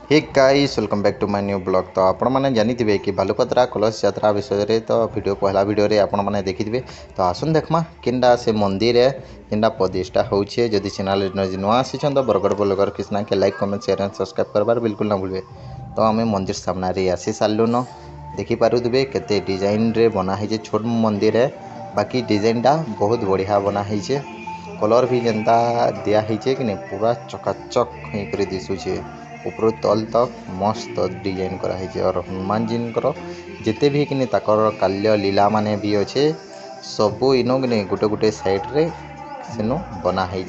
Hey guys welcome back to my new blog. तो आपण मैंने जानी कि बालुपत्रा कलश यात्रा विषय तो वीडियो पहला वीडियो रे आपण मैंने देखिथे। तो आसन देखमा किंडा से मंदिर है किंडा प्रतिष्ठा होउछे। जदि चैनल नुआ आसीछन तो बरगड़ ब्लॉगर कृष्णा के like comment share and subscribe करबार बिल्कुल ना भूलबे। तो आमे मंदिर सामने रे आसी सारलु न देखि पारुथबे केते डिजाइन रे बना है जे छोट मंदिर है, बाकी डिजाइन टा बहुत बढ़िया बना है जे। कलर भी जनता दिया है कि नहीं पूरा चकाचक होकर दिशुचे। ऊपर तल तक मस्त डिजाइन कराई और हनुमान जी जिते भी कि ताकर काल्य लीला माने भी अच्छे सबू इनो कि गोटे गोटे साइड रे सेनु बनाई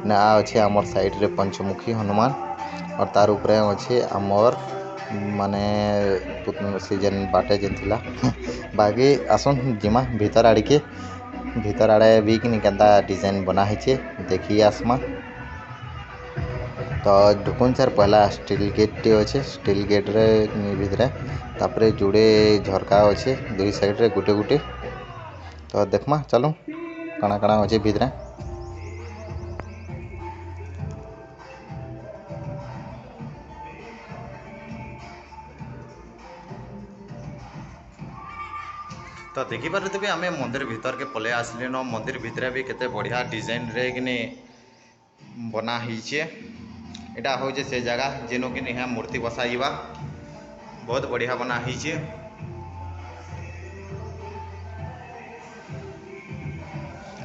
ना अच्छे आमर साइड रे पंचमुखी हनुमान और तार उपरे अच्छे आमर माने सीजन बाटे जेन बाकी आसन जिमा भीतर आड़के भीतर आड़े भी कि केंता डिजाइन बनाई देखिए आसमा। तो ढुकुन सार पहला स्टील गेट टे अच्छे स्टील गेट रे भितरे तापरे जुड़े झरका अच्छे दुई साइड रे गुटे गुटे। तो देखमा चलो काଣା काଣା अच्छे भितरे। तो देखी पारे आम मंदिर भीतर के पले आसले न मंदिर भितर भी केते बढ़िया डिजाइन रे कि बना हीचे। एटा हो से जगह जेनो कि यहाँ मूर्ति बसाइबा बहुत बढ़िया बना हीचे।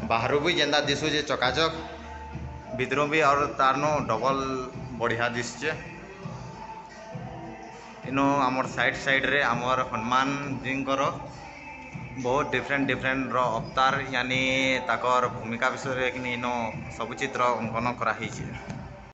बाहर भी जेंदा दिशुचे चकाचक भीतर भी और तार नो डबल बढ़िया दिशचे। इनो आमर साइड साइड रे आमर हनुमान जी बहुत डिफरेंट डिफरेंट रो अवतार यानी ताकर भूमिका विषय रे कि इनो सब चित्र अंकन करा हीचे।